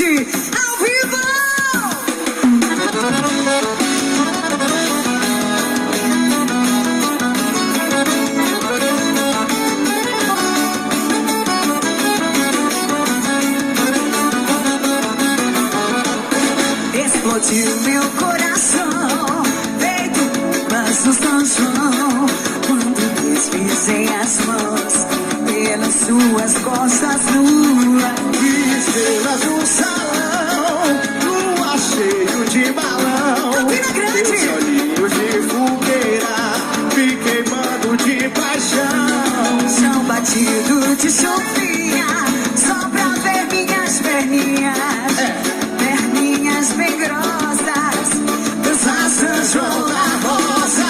grande, ao vivo! Explodiu meu coração, feito vaso São João, quando deslizei as mãos pelas suas costas nuas. Estrelas no salão, lua cheio de balão, Campina Grande! teus olhinhos de fogueira, me queimando de paixão. Chão batido de chuvinha, só pra ver minhas perninhas. Perninhas bem grossas, dançar São João na rosa.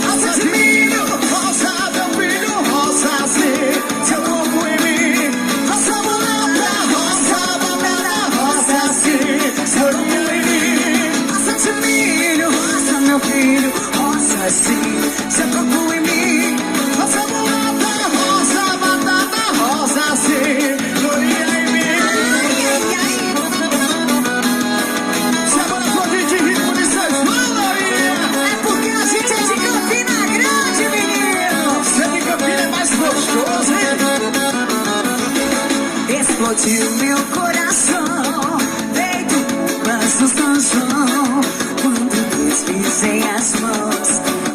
Rosa de milho, Rosa, meu filho, rosa, sim, seu corpo em mim. rosa mulata, rosa banana, rosa sim, Seu corpo em mim. rosa de milho, rosa meu filho, rosa sim, seu corpo em mim. Rosa mulata, rosa, batata, rosa, sim, gloria em mim. Ai, ai, ai. Se agora for de ritmo de São João, gloria. É porque a gente é de Campina Grande, menino. Ser de Campina é mais gostoso, hein? Explodiu meu coração, feito vaso São João, quando deslizei as mãos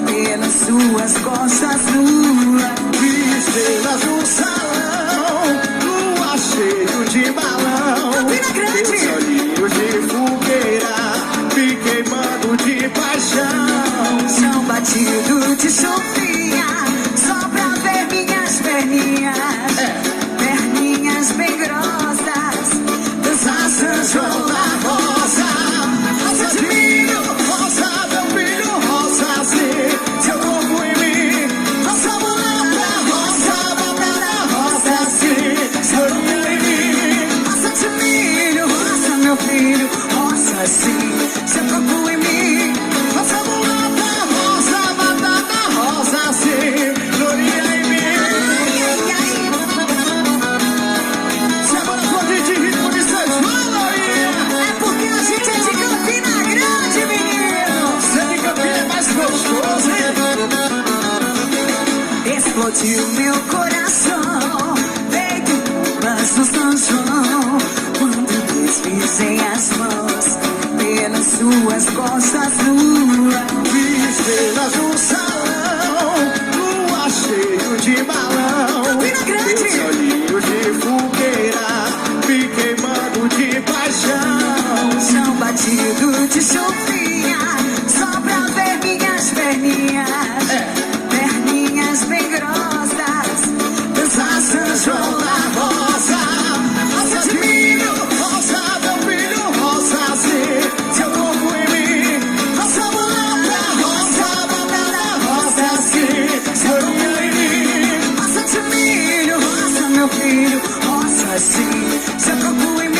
pelas suas costas nuas. Estrelas no salão, lua cheio de balão, Campina Grande! teus olhinhos de fogueira, me queimando de paixão. Chão batido de chuvinha, só pra ver minhas perninhas. Perninhas bem grossas, dançar São João na rosa. Rosa de milho, Rosa, meu filho, rosa, sim, seu corpo em mim. rosa mulata, rosa banana, rosa sim, Seu corpo em mim. rosa de milho, rosa meu filho, rosa sim, seu corpo em mim. Rosa mulata, rosa, batata, rosa, sim, gloria em mim. Ai, ai, ai. Se agora for de ritmo de São João, gloria. É porque a gente é de Campina Grande, menino. Ser de Campina é mais gostoso, hein? Explodiu meu coração, feito vaso São João, quando deslizei as mãos pelas suas costas nuas. Estrelas no salão, lua cheio de balão, Campina Grande! teus olhinhos de fogueira, me queimando de paixão. Chão batido de chuvinha, só pra ver minhas perninhas. Perninhas bem grossas, dançar São João na rosa. Rosa de milho, Rosa, meu filho, rosa, sim, seu corpo em mim. rosa mulata, rosa banana, rosa sim, Seu corpo em mim. rosa de milho, rosa meu filho, rosa sim, seu corpo em mim.